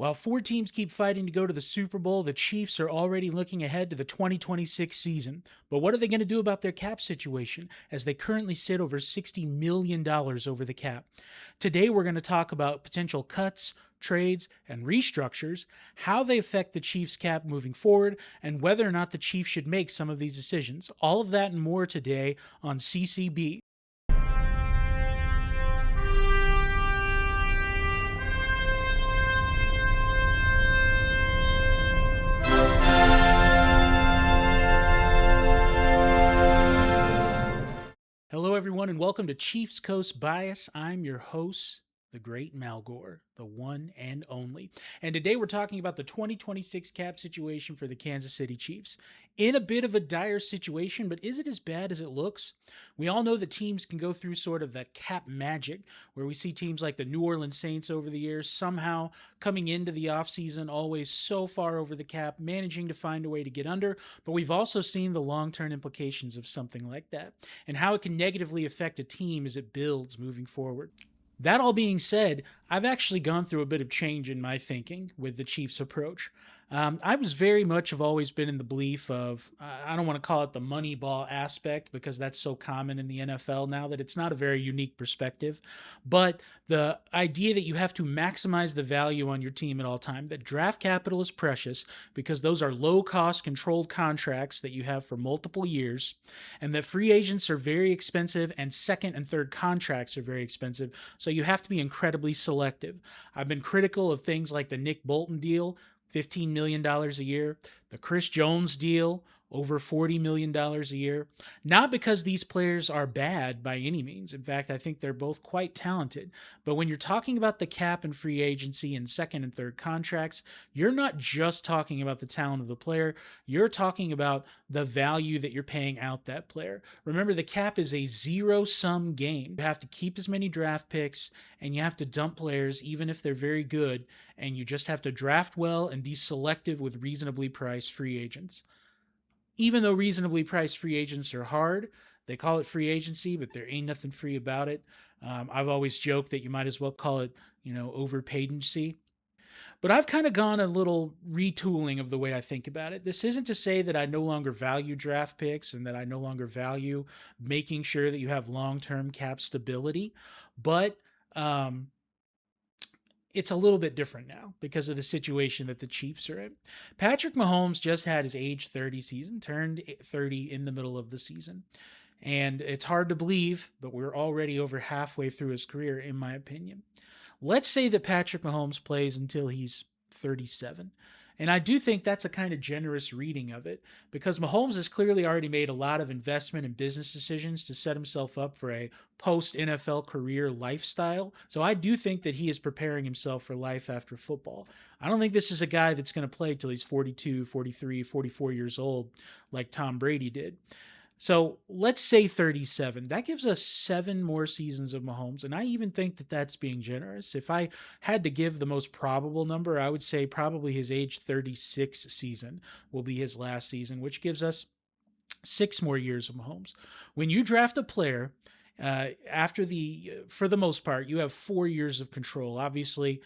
While four teams keep fighting to go to the Super Bowl, the Chiefs are already looking ahead to the 2026 season. But what are they going to do about their cap situation as they currently sit over $60 million over the cap? Today, we're going to talk about potential cuts, trades, and restructures, how they affect the Chiefs' cap moving forward, and whether or not the Chiefs should make some of these decisions. All of that and more today on CCB. Hello, everyone, and welcome to Chiefs Coast Bias. I'm your host, the great Malgore, the one and only. And today we're talking about the 2026 cap situation for the Kansas City Chiefs. In a bit of a dire situation, but is it as bad as it looks? We all know that teams can go through sort of that cap magic, where we see teams like the New Orleans Saints over the years somehow coming into the offseason always so far over the cap, managing to find a way to get under. But we've also seen the long-term implications of something like that and how it can negatively affect a team as it builds moving forward. That all being said, I've actually gone through a bit of change in my thinking with the Chiefs' approach. I was very much have always been in the belief of, I don't want to call it the money ball aspect because that's so common in the NFL now that it's not a very unique perspective, but the idea that you have to maximize the value on your team at all time, that draft capital is precious because those are low cost controlled contracts that you have for multiple years, and that free agents are very expensive and second and third contracts are very expensive. So you have to be incredibly selective. I've been critical of things like the Nick Bolton deal, $15 million a year, the Chris Jones deal, over $40 million a year. Not because these players are bad by any means. In fact, I think they're both quite talented. But when you're talking about the cap and free agency and second and third contracts, you're not just talking about the talent of the player. You're talking about the value that you're paying out that player. Remember, the cap is a zero-sum game. You have to keep as many draft picks and you have to dump players even if they're very good, and you just have to draft well and be selective with reasonably priced free agents. Even though reasonably priced free agents are hard, they call it free agency, but there ain't nothing free about it. I've always joked that you might as well call it, overpaidancy. But I've kind of gone a little retooling of the way I think about it. This isn't to say that I no longer value draft picks and that I no longer value making sure that you have long-term cap stability, but it's a little bit different now because of the situation that the Chiefs are in. Patrick Mahomes just had his age 30 season, turned 30 in the middle of the season. And it's hard to believe, but we're already over halfway through his career, in my opinion. Let's say that Patrick Mahomes plays until he's 37. And I do think that's a kind of generous reading of it because Mahomes has clearly already made a lot of investment and business decisions to set himself up for a post NFL career lifestyle. So I do think that he is preparing himself for life after football. I don't think this is a guy that's going to play till he's 42, 43, 44 years old like Tom Brady did. So let's say 37. That gives us 7 more seasons of Mahomes. And I even think that that's being generous. If I had to give the most probable number, I would say probably his age 36 season will be his last season, which gives us 6 more years of Mahomes. When you draft a player, for the most part, you have 4 years of control. Obviously,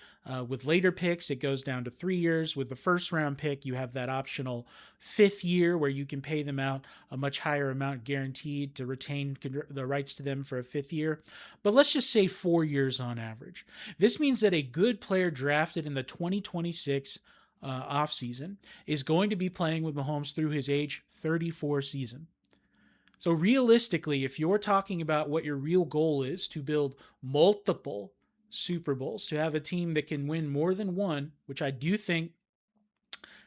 with later picks, it goes down to 3 years. With the first round pick, you have that optional 5th year where you can pay them out a much higher amount guaranteed to retain the rights to them for a 5th year. But let's just say 4 years on average. This means that a good player drafted in the 2026 offseason is going to be playing with Mahomes through his age 34 season. So realistically, if you're talking about what your real goal is to build multiple Super Bowls, to have a team that can win more than one, which I do think,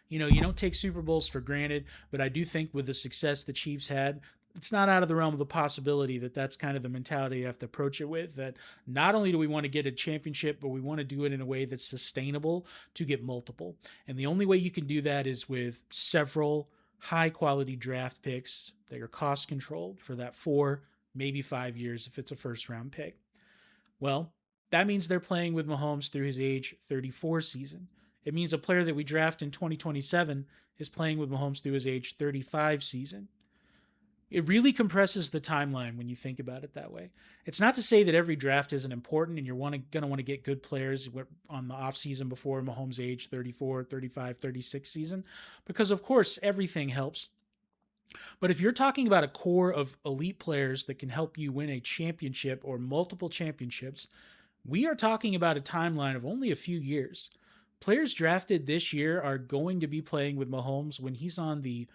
you don't take Super Bowls for granted, but I do think with the success the Chiefs had, it's not out of the realm of the possibility that that's kind of the mentality you have to approach it with, that not only do we want to get a championship, but we want to do it in a way that's sustainable to get multiple. And the only way you can do that is with several high quality draft picks that are cost controlled for that 4, maybe 5 years if it's a first round pick. Well, that means they're playing with Mahomes through his age 34 season. It means a player that we draft in 2027 is playing with Mahomes through his age 35 season. It really compresses the timeline when you think about it that way. It's not to say that every draft isn't important and you're going to want to get good players on the offseason before Mahomes' age 34, 35, 36 season, because of course everything helps. But if you're talking about a core of elite players that can help you win a championship or multiple championships, we are talking about a timeline of only a few years. Players drafted this year are going to be playing with Mahomes when he's on the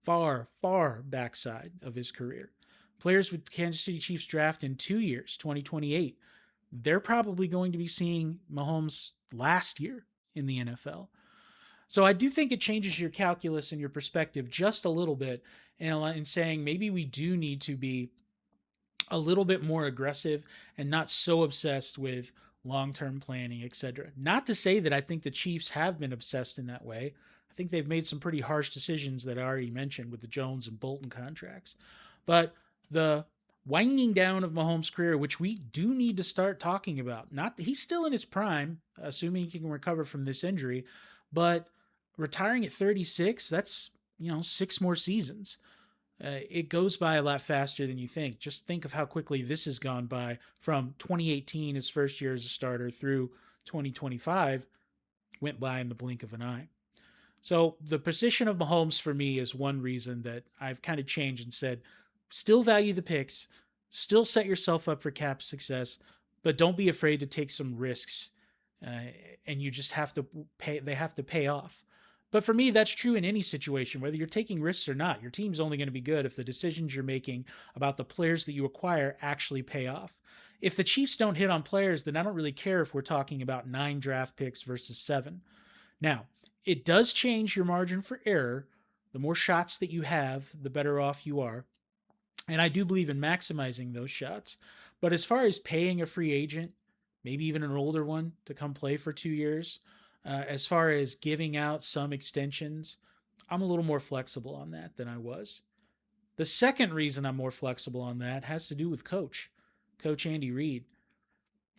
far, far backside of his career. Players with Kansas City Chiefs draft in 2 years, 2028, they're probably going to be seeing Mahomes last year in the NFL. So I do think it changes your calculus and your perspective just a little bit in saying maybe we do need to be a little bit more aggressive and not so obsessed with long-term planning, etc. Not to say that I think the Chiefs have been obsessed in that way. I think they've made some pretty harsh decisions that I already mentioned with the Jones and Bolton contracts. But the winding down of Mahomes' career, which we do need to start talking about. Not he's still in his prime, assuming he can recover from this injury, but retiring at 36, that's, 6 more seasons. It goes by a lot faster than you think. Just think of how quickly this has gone by from 2018, his first year as a starter, through 2025, went by in the blink of an eye. So the position of Mahomes for me is one reason that I've kind of changed and said, still value the picks, still set yourself up for cap success, but don't be afraid to take some risks. And you just have to pay, they have to pay off. But for me, that's true in any situation, whether you're taking risks or not. Your team's only going to be good if the decisions you're making about the players that you acquire actually pay off. If the Chiefs don't hit on players, then I don't really care if we're talking about 9 draft picks versus 7. Now, it does change your margin for error. The more shots that you have, the better off you are. And I do believe in maximizing those shots. But as far as paying a free agent, maybe even an older one, to come play for 2 years, as far as giving out some extensions, I'm a little more flexible on that than I was. The second reason I'm more flexible on that has to do with Coach Andy Reid.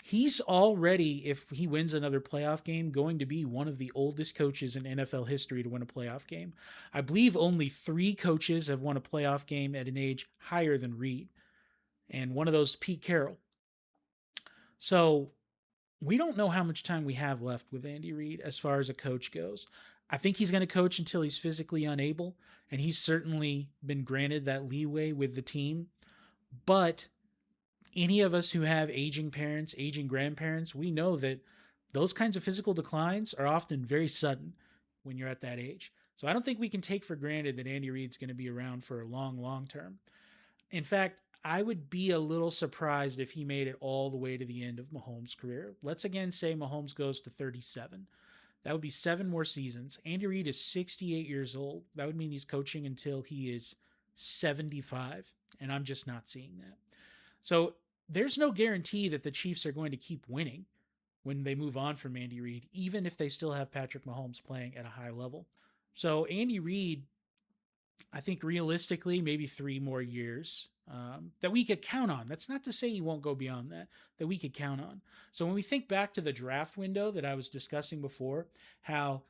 He's already, if he wins another playoff game, going to be one of the oldest coaches in NFL history to win a playoff game. I believe only 3 coaches have won a playoff game at an age higher than Reid, and one of those, Pete Carroll. So we don't know how much time we have left with Andy Reid as far as a coach goes. I think he's going to coach until he's physically unable, and he's certainly been granted that leeway with the team. But any of us who have aging parents, aging grandparents, we know that those kinds of physical declines are often very sudden when you're at that age. So I don't think we can take for granted that Andy Reid's going to be around for a long, long term. In fact, I would be a little surprised if he made it all the way to the end of Mahomes' career. Let's again say Mahomes goes to 37. That would be 7 more seasons. Andy Reid is 68 years old. That would mean he's coaching until he is 75, and I'm just not seeing that. So there's no guarantee that the Chiefs are going to keep winning when they move on from Andy Reid, even if they still have Patrick Mahomes playing at a high level. So Andy Reid, I think realistically, maybe 3 more years that we could count on. That's not to say he won't go beyond that, that we could count on. So when we think back to the draft window that I was discussing before, how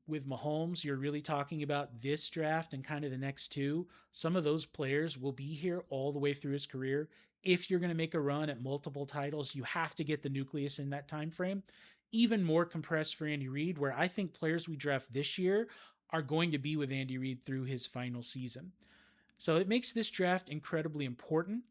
with Mahomes, you're really talking about this draft and kind of the next 2. Some of those players will be here all the way through his career. If you're going to make a run at multiple titles, you have to get the nucleus in that time frame. Even more compressed for Andy Reid, where I think players we draft this year are going to be with Andy Reid through his final season. So it makes this draft incredibly important,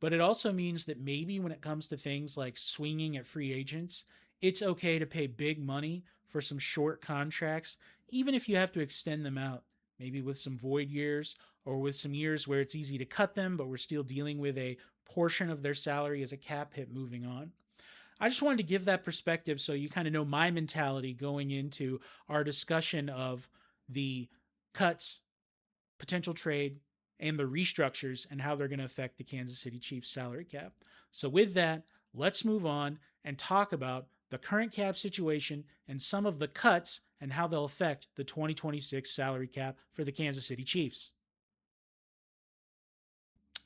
but it also means that maybe when it comes to things like swinging at free agents, it's okay to pay big money for some short contracts, even if you have to extend them out, maybe with some void years or with some years where it's easy to cut them, but we're still dealing with a portion of their salary as a cap hit moving on. I just wanted to give that perspective so you kind of know my mentality going into our discussion of the cuts, potential trade, and the restructures and how they're going to affect the Kansas City Chiefs salary cap. So with that, let's move on and talk about the current cap situation and some of the cuts and how they'll affect the 2026 salary cap for the Kansas City Chiefs.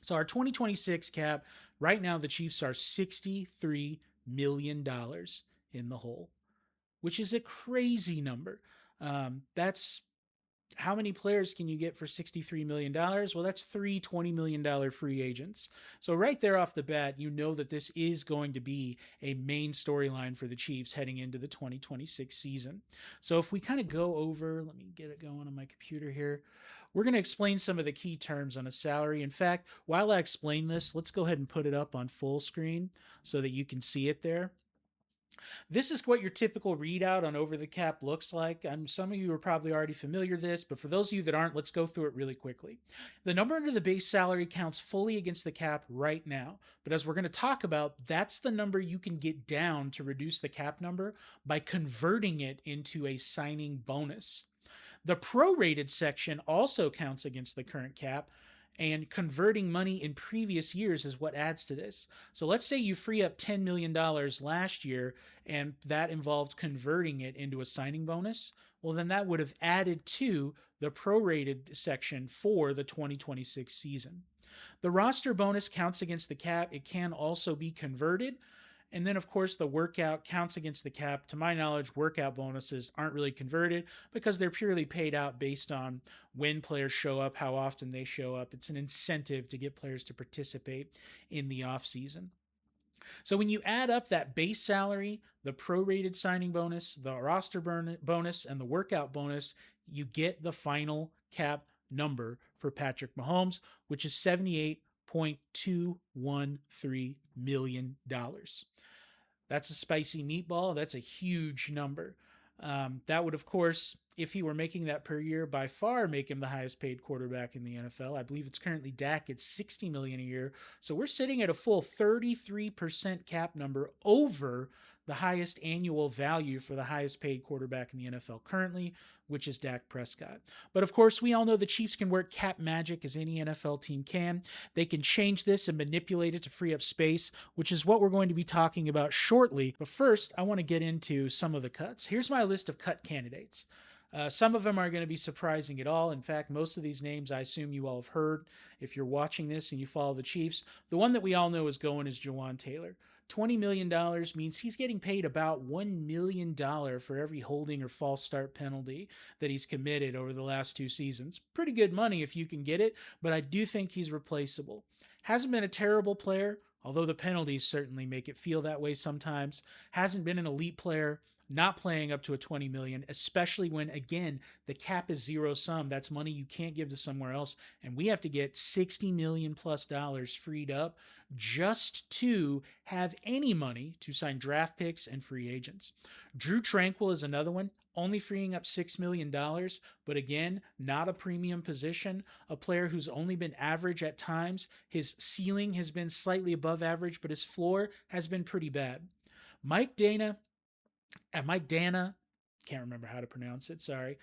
So our 2026 cap, right now the Chiefs are $63 million in the hole, which is a crazy number. That's How many players can you get for $63 million? Well, that's three $20 million free agents. So, right there off the bat, you know that this is going to be a main storyline for the Chiefs heading into the 2026 season. So, if we kind of go over, let me get it going on my computer here. We're going to explain some of the key terms on a salary. In fact, while I explain this, let's go ahead and put it up on full screen so that you can see it there. This is what your typical readout on over the cap looks like. Some of you are probably already familiar with this, but for those of you that aren't, let's go through it really quickly. The number under the base salary counts fully against the cap right now, but as we're going to talk about, that's the number you can get down to reduce the cap number by converting it into a signing bonus. The prorated section also counts against the current cap, and converting money in previous years is what adds to this. So let's say you free up $10 million last year and that involved converting it into a signing bonus. Well, then that would have added to the prorated section for the 2026 season. The roster bonus counts against the cap. It can also be converted. And then, of course, the workout counts against the cap. To my knowledge, workout bonuses aren't really converted because they're purely paid out based on when players show up, how often they show up. It's an incentive to get players to participate in the offseason. So when you add up that base salary, the prorated signing bonus, the roster bonus, and the workout bonus, you get the final cap number for Patrick Mahomes, which is $78.213 million. That's a spicy meatball. That's a huge number. That would, of course, if he were making that per year, by far make him the highest paid quarterback in the NFL. I believe it's currently Dak at $60 million a year. So we're sitting at a full 33% cap number over the highest annual value for the highest paid quarterback in the NFL currently, which is Dak Prescott. But of course, we all know the Chiefs can work cap magic as any NFL team can. They can change this and manipulate it to free up space, which is what we're going to be talking about shortly. But first, I want to get into some of the cuts. Here's my list of cut candidates. Some of them are going to be surprising at all. In fact, most of these names I assume you all have heard if you're watching this and you follow the Chiefs. The one that we all know is going is Jawan Taylor. $20 million means he's getting paid about $1 million for every holding or false start penalty that he's committed over the last two seasons. Pretty good money if you can get it, but I do think he's replaceable. Hasn't been a terrible player, although the penalties certainly make it feel that way sometimes. Hasn't been an elite player, not playing up to a 20 million, especially when, again, the cap is zero sum. That's money you can't give to somewhere else. And we have to get $60 million plus freed up just to have any money to sign draft picks and free agents. Drew Tranquill is another one, only freeing up $6 million, but again, not a premium position, a player who's only been average at times. His ceiling has been slightly above average, but his floor has been pretty bad. Mike Dana, can't remember how to pronounce it, sorry.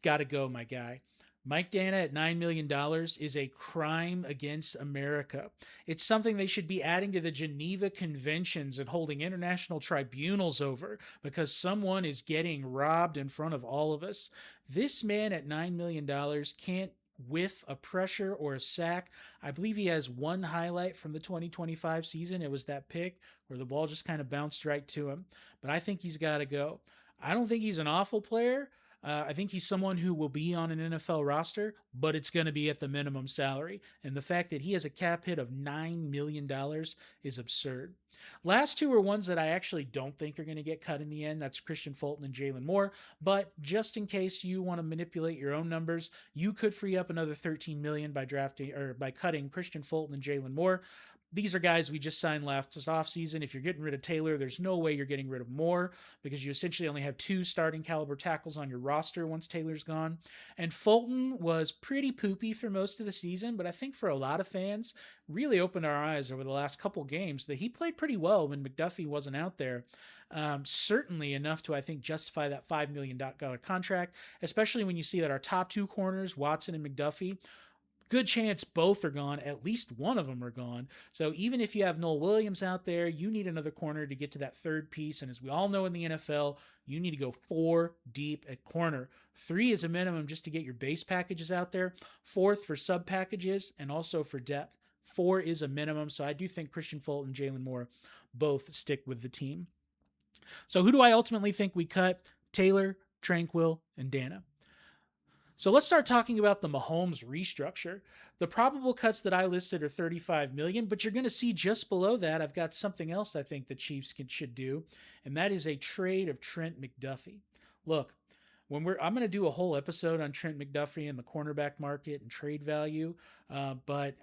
Gotta go, my guy. Mike Dana at $9 million is a crime against America. It's something they should be adding to the Geneva Conventions and holding international tribunals over because someone is getting robbed in front of all of us. This man at $9 million can't whiff a pressure or a sack. I believe he has one highlight from the 2025 season. It was that pick where the ball just kind of bounced right to him. But I think he's got to go. I don't think he's an awful player. I think he's someone who will be on an NFL roster, but it's going to be at the minimum salary. And the fact that he has a cap hit of $9 million is absurd. Last two are ones that I actually don't think are going to get cut in the end. That's Christian Fulton and Jalen Moore. But just in case you want to manipulate your own numbers, you could free up another $13 million by drafting or by cutting Christian Fulton and Jalen Moore. These are guys we just signed last offseason. If you're getting rid of Taylor, there's no way you're getting rid of Moore because you essentially only have two starting caliber tackles on your roster once Taylor's gone. And Fulton was pretty poopy for most of the season, but I think for a lot of fans, really opened our eyes over the last couple games that he played pretty well when McDuffie wasn't out there. Certainly enough to, I think, justify that $5 million contract, especially when you see that our top two corners, Watson and McDuffie, good chance both are gone. At least one of them are gone. So even if you have Noel Williams out there, you need another corner to get to that third piece. And as we all know in the NFL, you need to go 4 deep at corner. 3 is a minimum just to get your base packages out there. 4th for sub packages and also for depth. 4 is a minimum. So I do think Christian Fulton and Jalen Moore both stick with the team. So who do I ultimately think we cut? Taylor, Tranquill, and Dana. So let's start talking about the Mahomes restructure. The probable cuts that I listed are 35 million, but you're going to see just below that I've got something else I think the Chiefs should do, and that is a trade of Trent McDuffie. Look, I'm going to do a whole episode on Trent McDuffie and the cornerback market and trade value, but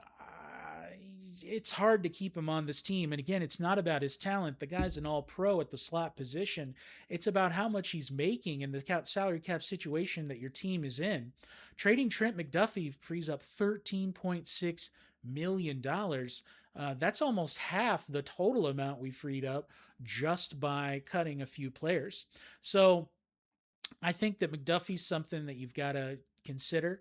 it's hard to keep him on this team. And again, it's not about his talent. The guy's an all-pro at the slot position. It's about how much he's making and the salary cap situation that your team is in. Trading Trent McDuffie frees up $13.6 million. That's almost half the total amount we freed up just by cutting a few players. So I think that McDuffie's something that you've got to consider.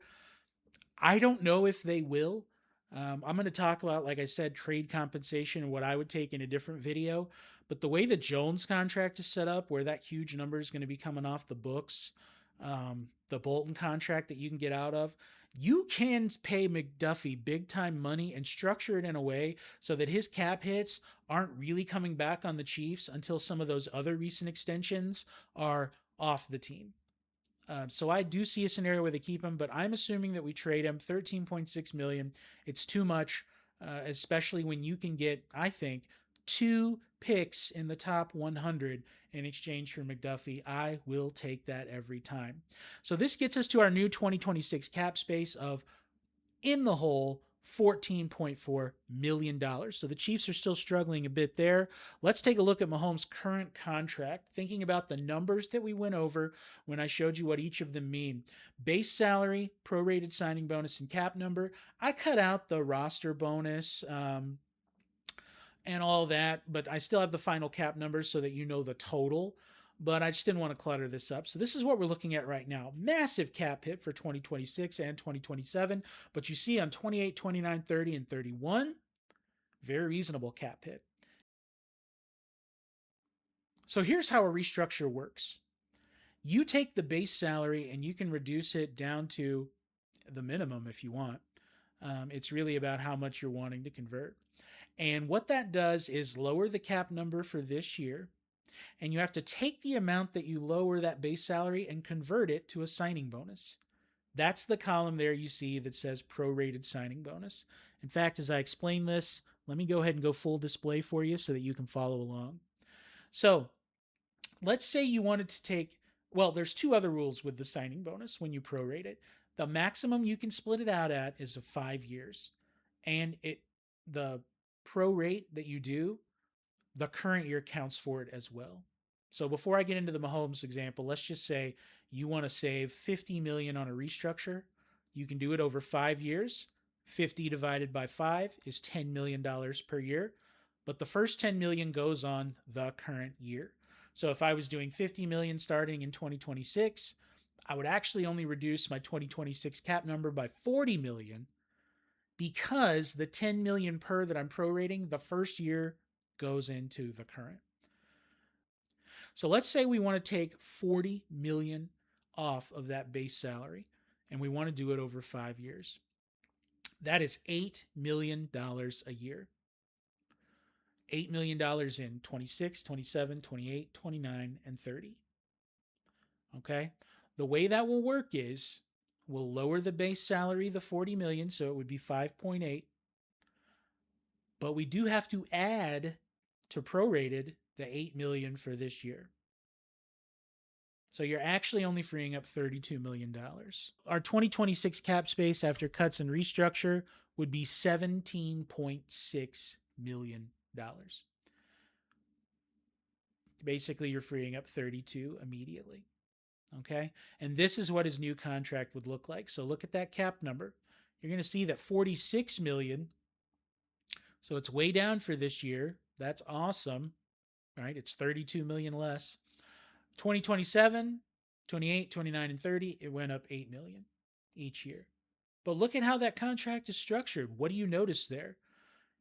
I don't know if they will. I'm going to talk about, like I said, trade compensation and what I would take in a different video. But the way the Jones contract is set up, where that huge number is going to be coming off the books, the Bolton contract that you can get out of, you can pay McDuffie big time money and structure it in a way so that his cap hits aren't really coming back on the Chiefs until some of those other recent extensions are off the team. So I do see a scenario where they keep him, but I'm assuming that we trade him. 13.6 million. It's too much, especially when you can get, I think, 2 picks in the top 100 in exchange for McDuffie. I will take that every time. So this gets us to our new 2026 cap space of, in the hole, $14.4 million. So the Chiefs are still struggling a bit there. Let's take a look at Mahomes' current contract, thinking about the numbers that we went over when I showed you what each of them mean. Base salary, prorated signing bonus, and cap number. I cut out the roster bonus and all that, but I still have the final cap numbers so that you know the total. But I just didn't want to clutter this up. So this is what we're looking at right now. Massive cap hit for 2026 and 2027. But you see on 28, 29, 30, and 31, very reasonable cap hit. So here's how a restructure works. You take the base salary and you can reduce it down to the minimum if you want. It's really about how much you're wanting to convert. And what that does is lower the cap number for this year, and you have to take the amount that you lower that base salary and convert it to a signing bonus. That's the column there you see that says prorated signing bonus. In fact, as I explain this, let me go ahead and go full display for you so that you can follow along. So let's say you wanted to take, well, there's 2 other rules with the signing bonus when you prorate it. The maximum you can split it out at is of 5 years. And the prorate that you do, the current year counts for it as well. So before I get into the Mahomes example, let's just say you want to save 50 million on a restructure. You can do it over 5 years. 50 divided by 5 is $10 million per year. But the first 10 million goes on the current year. So if I was doing 50 million starting in 2026, I would actually only reduce my 2026 cap number by 40 million because the 10 million per that I'm prorating the first year goes into the current. So let's say we want to take 40 million off of that base salary and we want to do it over 5 years. That is $8 million a year. $8 million in 26, 27, 28, 29, and 30. Okay? The way that will work is we'll lower the base salary, the 40 million, so it would be 5.8. But we do have to add to prorated the 8 million for this year. So you're actually only freeing up $32 million. Our 2026 cap space after cuts and restructure would be $17.6 million. Basically, you're freeing up 32 immediately. Okay. And this is what his new contract would look like. So look at that cap number. You're going to see that 46 million. So it's way down for this year. That's awesome. Right? It's 32 million less. 2027, 28, 29, and 30, it went up 8 million each year. But look at how that contract is structured. What do you notice there?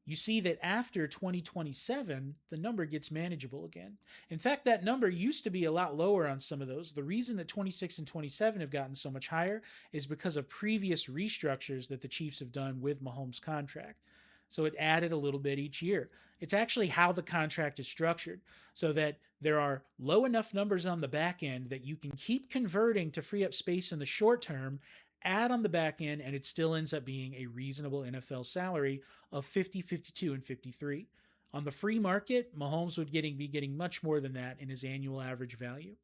You see that after 2027, the number gets manageable again. In fact, that number used to be a lot lower on some of those. The reason that 26 and 27 have gotten so much higher is because of previous restructures that the Chiefs have done with Mahomes' contract. So it added a little bit each year. It's actually how the contract is structured so that there are low enough numbers on the back end that you can keep converting to free up space in the short term add on the back end, and it still ends up being a reasonable NFL salary of 50, 52, and 53. On the free market, Mahomes would be getting much more than that in his annual average value.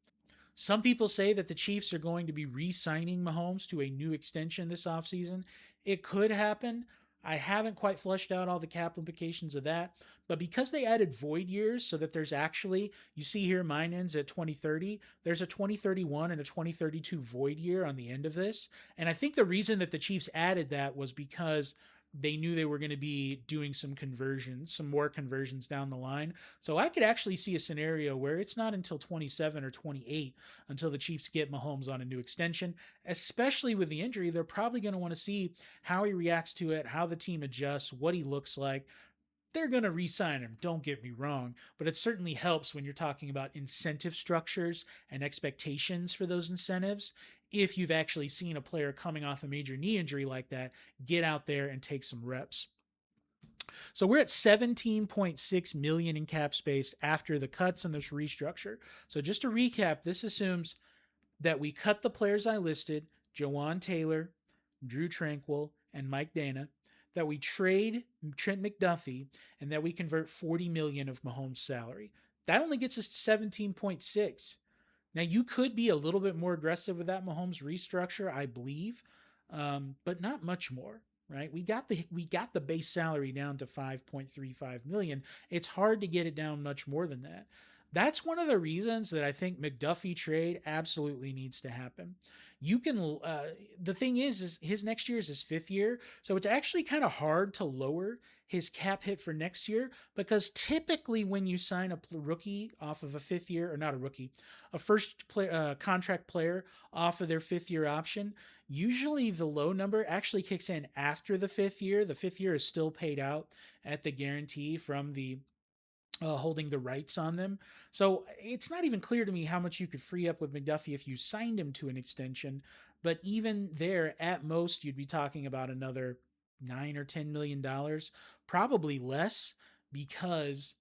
Some people say that the Chiefs are going to be re signing Mahomes to a new extension this offseason. It could happen. I haven't quite fleshed out all the cap implications of that, but because they added void years so that there's actually, you see here, mine ends at 2030, there's a 2031 and a 2032 void year on the end of this. And I think the reason that the Chiefs added that was because they knew they were going to be doing some conversions, some more conversions down the line. So I could actually see a scenario where it's not until 27 or 28 until the Chiefs get Mahomes on a new extension, especially with the injury. They're probably going to want to see how he reacts to it, how the team adjusts, what he looks like. They're going to re sign him, don't get me wrong, but it certainly helps when you're talking about incentive structures and expectations for those incentives. If you've actually seen a player coming off a major knee injury like that, get out there and take some reps. So we're at 17.6 million in cap space after the cuts and this restructure. So just to recap, this assumes that we cut the players I listed, Jawan Taylor, Drew Tranquil, and Mike Dana, that we trade Trent McDuffie, and that we convert 40 million of Mahomes' salary. That only gets us to 17.6. Now you could be a little bit more aggressive with that Mahomes restructure, I believe, but not much more. Right? We got the base salary down to 5.35 million. It's hard to get it down much more than that. That's one of the reasons that I think McDuffie trade absolutely needs to happen. You can the thing is his next year is his fifth year, so it's actually kind of hard to lower his cap hit for next year because typically when you sign a rookie off of a fifth year, or not a rookie, a first contract player off of their fifth year option, usually the low number actually kicks in after the fifth year. The fifth year is still paid out at the guarantee from the holding the rights on them. So it's not even clear to me how much you could free up with McDuffie if you signed him to an extension. But even there, at most, you'd be talking about another $9 or $10 million, probably less, because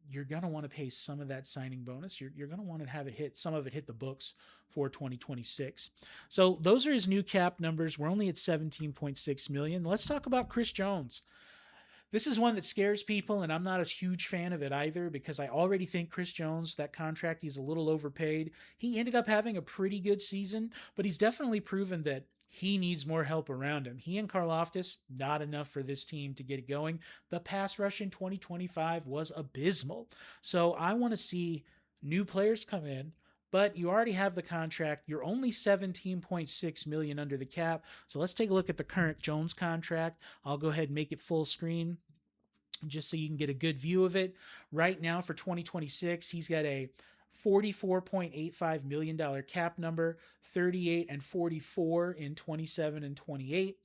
you're going to want to pay some of that signing bonus. You're going to want to have it hit, some of it hit the books for 2026. So those are his new cap numbers. We're only at 17.6 million. Let's talk about Chris Jones. This is one that scares people, and I'm not a huge fan of it either because I already think Chris Jones, that contract, he's a little overpaid. He ended up having a pretty good season, but he's definitely proven that he needs more help around him. He and Karlaftis, not enough for this team to get it going. The pass rush in 2025 was abysmal. So I want to see new players come in, but you already have the contract. You're only 17.6 million under the cap. So let's take a look at the current Jones contract. I'll go ahead and make it full screen just so you can get a good view of it. Right now for 2026, he's got a $44.85 million cap number, 38 and 44 in 27 and 28.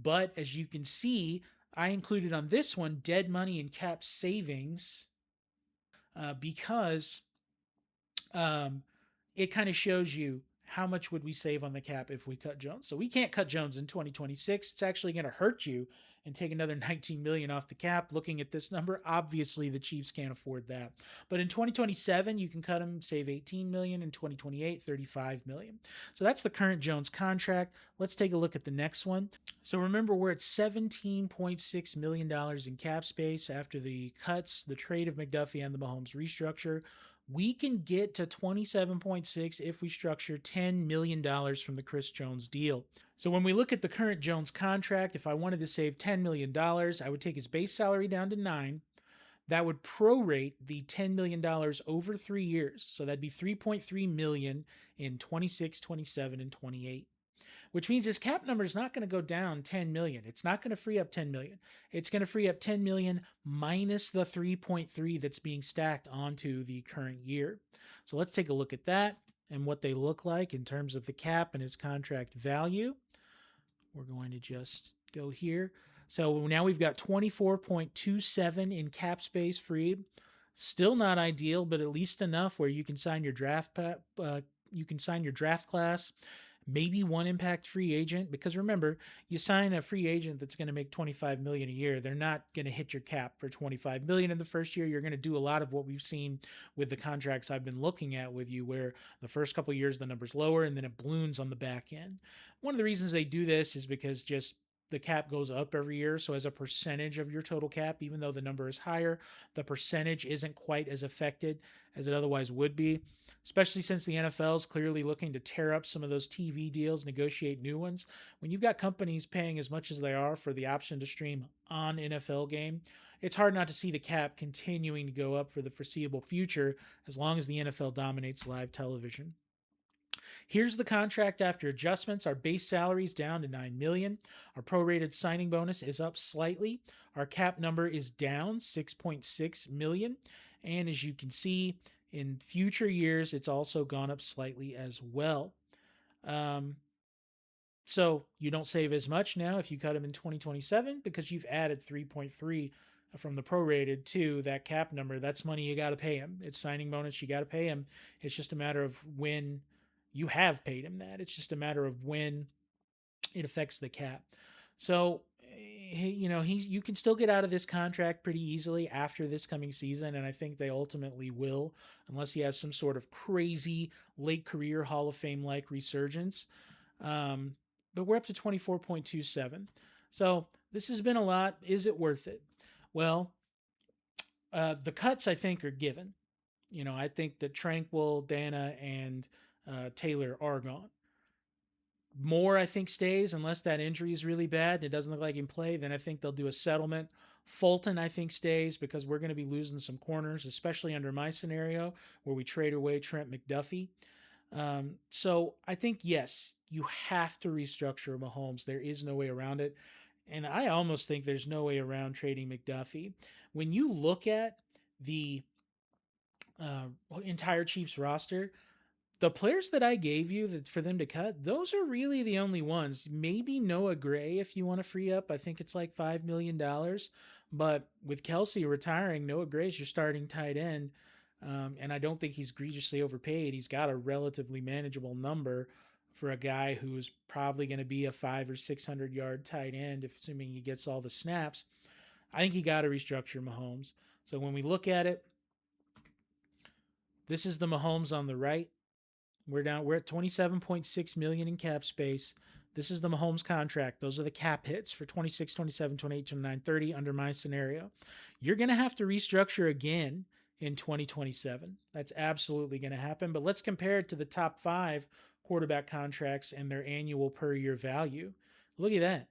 But as you can see, I included on this one dead money and cap savings because it kind of shows you how much would we save on the cap if we cut Jones. So we can't cut Jones in 2026. It's actually going to hurt you and take another 19 million off the cap. Looking at this number, obviously the Chiefs can't afford that. But in 2027, you can cut him, save 18 million. In 2028, 35 million. So that's the current Jones contract. Let's take a look at the next one. So remember, we're at $17.6 million in cap space after the cuts, the trade of McDuffie, and the Mahomes restructure. We can get to 27.6 if we structure $10 million from the Chris Jones deal. So when we look at the current Jones contract, if I wanted to save $10 million, I would take his base salary down to 9. That would prorate the $10 million over 3 years. So that'd be 3.3 million in 26, 27, and 28. Which means his cap number is not going to go down 10 million. It's not going to free up 10 million. It's going to free up 10 million minus the 3.3 that's being stacked onto the current year. So let's take a look at that and what they look like in terms of the cap and his contract value. We're going to just go here. So now we've got 24.27 in cap space freed. Still not ideal, but at least enough where you can sign your draft class, maybe one impact free agent, because remember, you sign a free agent that's going to make 25 million a year, they're not going to hit your cap for 25 million in the first year. You're going to do a lot of what we've seen with the contracts I've been looking at with you, where the first couple of years the number's lower and then it balloons on the back end. One of the reasons they do this is because just the cap goes up every year. So, as a percentage of your total cap, even though the number is higher, the percentage isn't quite as affected as it otherwise would be, especially since the NFL is clearly looking to tear up some of those TV deals, negotiate new ones. When you've got companies paying as much as they are for the option to stream on NFL game, it's hard not to see the cap continuing to go up for the foreseeable future as long as the NFL dominates live television. Here's the contract after adjustments. Our base salary is down to 9 million. Our prorated signing bonus is up slightly. Our cap number is down 6.6 million. And as you can see, in future years, it's also gone up slightly as well. Um, so you don't save as much now if you cut them in 2027 because you've added 3.3 from the prorated to that cap number. That's money you got to pay him. It's signing bonus. You got to pay him. It's just a matter of when you have paid him that. It's just a matter of when it affects the cap. So, you can still get out of this contract pretty easily after this coming season, and I think they ultimately will, unless he has some sort of crazy late career Hall of Fame like resurgence. But we're up to 24.27. So this has been a lot. Is it worth it? Well, the cuts I think are given. I think that Tranquil, Dana, and Taylor are gone. Moore, I think, stays unless that injury is really bad and it doesn't look like he can play. Then I think they'll do a settlement. Fulton, I think, stays because we're going to be losing some corners, especially under my scenario where we trade away Trent McDuffie. So I think, yes, you have to restructure Mahomes. There is no way around it. And I almost think there's no way around trading McDuffie. When you look at the uh, entire Chiefs roster, the players that I gave you for them to cut, those are really the only ones. Maybe Noah Gray if you want to free up. I think it's like $5 million. But with Kelsey retiring, Noah Gray's your starting tight end. And I don't think he's egregiously overpaid. He's got a relatively manageable number for a guy who's probably going to be a 500 or 600 yard tight end, if assuming he gets all the snaps. I think you got to restructure Mahomes. So when we look at it, this is the Mahomes on the right. We're at 27.6 million in cap space. This is the Mahomes contract. Those are the cap hits for 26, 27, 28, 29, 30 under my scenario. You're going to have to restructure again in 2027. That's absolutely going to happen. But let's compare it to the top 5 quarterback contracts and their annual per year value. Look at that.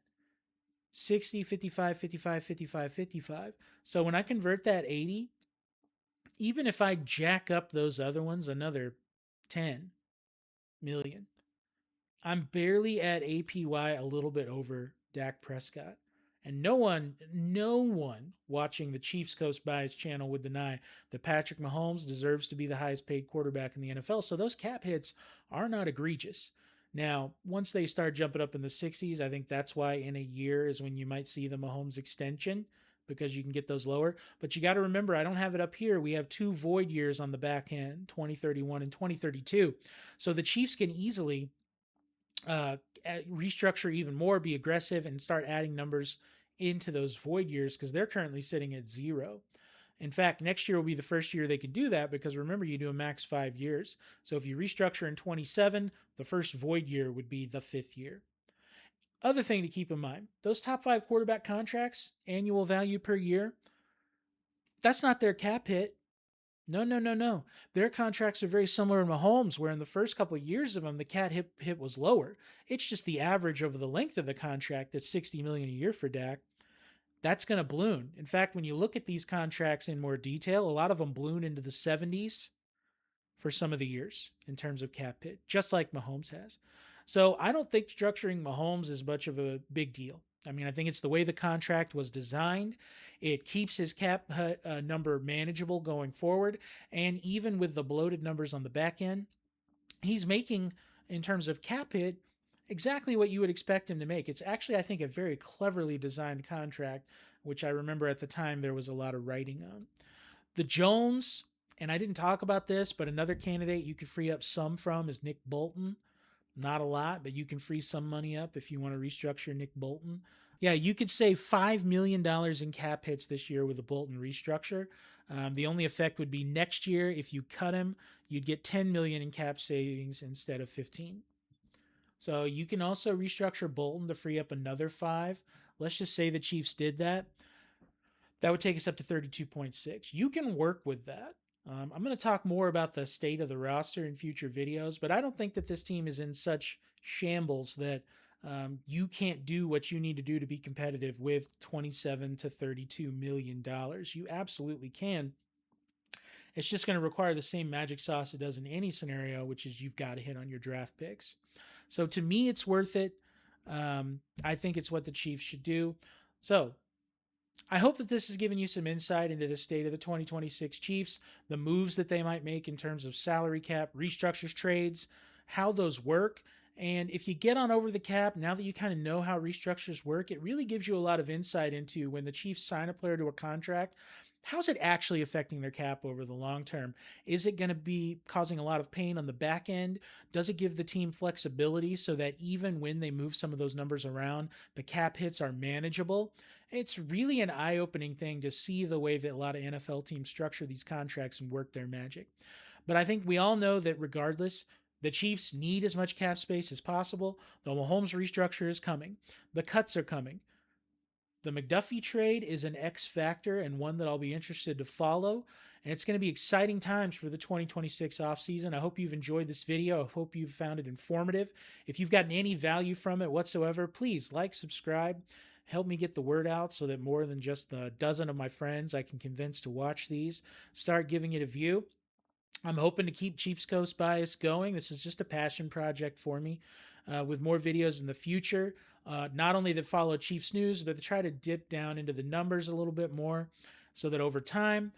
60, 55, 55, 55, 55. So when I convert that 80, even if I jack up those other ones another 10 million, I'm barely at APY, a little bit over Dak Prescott. And no one watching the Chiefs Coast Bias channel would deny that Patrick Mahomes deserves to be the highest paid quarterback in the NFL. So those cap hits are not egregious. Now, once they start jumping up in the 60s, I think that's why in a year is when you might see the Mahomes extension because you can get those lower. But you got to remember, I don't have it up here. We have 2 void years on the back end, 2031 and 2032. So the Chiefs can easily restructure even more, be aggressive, and start adding numbers into those void years because they're currently sitting at 0. In fact, next year will be the first year they can do that because remember, you do a max 5 years. So if you restructure in 27, the first void year would be the 5th year. Other thing to keep in mind, those top 5 quarterback contracts, annual value per year, that's not their cap hit. No, no, no, no. Their contracts are very similar to Mahomes, where in the first couple of years of them, the cat hit was lower. It's just the average over the length of the contract that's $60 million a year for Dak. That's going to balloon. In fact, when you look at these contracts in more detail, a lot of them balloon into the 70s for some of the years in terms of cap hit, just like Mahomes has. So I don't think structuring Mahomes is much of a big deal. I mean, I think it's the way the contract was designed. It keeps his cap number manageable going forward. And even with the bloated numbers on the back end, he's making, in terms of cap hit, exactly what you would expect him to make. It's actually, I think, a very cleverly designed contract, which I remember at the time there was a lot of writing on. The Jones, and I didn't talk about this, but another candidate you could free up some from is Nick Bolton. Not a lot, but you can free some money up if you want to restructure Nick Bolton. Yeah, you could save $5 million in cap hits this year with a Bolton restructure. The only effect would be next year. If you cut him, you'd get 10 million in cap savings instead of 15. So you can also restructure Bolton to free up another five. Let's just say the Chiefs did that. That would take us up to 32.6. You can work with that. I'm going to talk more about the state of the roster in future videos, but I don't think that this team is in such shambles that you can't do what you need to do to be competitive with 27 to 32 million dollars. You absolutely can. It's just going to require the same magic sauce it does in any scenario, which is you've got to hit on your draft picks. So to me, it's worth it. I think it's what the Chiefs should do. So I hope that this has given you some insight into the state of the 2026 Chiefs, the moves that they might make in terms of salary cap, restructures, trades, how those work. And if you get on over the cap, now that you kind of know how restructures work, it really gives you a lot of insight into when the Chiefs sign a player to a contract. How's it actually affecting their cap over the long term? Is it going to be causing a lot of pain on the back end? Does it give the team flexibility so that even when they move some of those numbers around, the cap hits are manageable? It's really an eye-opening thing to see the way that a lot of NFL teams structure these contracts and work their magic. But I think we all know that regardless, the Chiefs need as much cap space as possible. The Mahomes restructure is coming. The cuts are coming. The McDuffie trade is an X factor and one that I'll be interested to follow. And it's going to be exciting times for the 2026 offseason. I hope you've enjoyed this video. I hope you've found it informative. If you've gotten any value from it whatsoever, please like, subscribe, help me get the word out so that more than just a dozen of my friends I can convince to watch these. Start giving it a view. I'm hoping to keep Chiefs Coast Bias going. This is just a passion project for me with more videos in the future. Not only that follow Chiefs news, but to try to dip down into the numbers a little bit more so that over time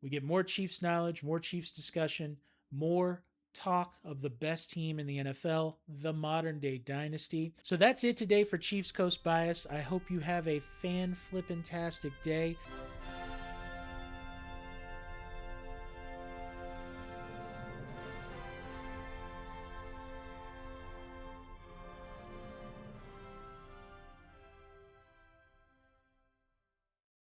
we get more Chiefs knowledge, more Chiefs discussion, more talk of the best team in the NFL, the modern day dynasty. So that's it today for Chiefs Coast Bias. I hope you have a fan-flippin-tastic day.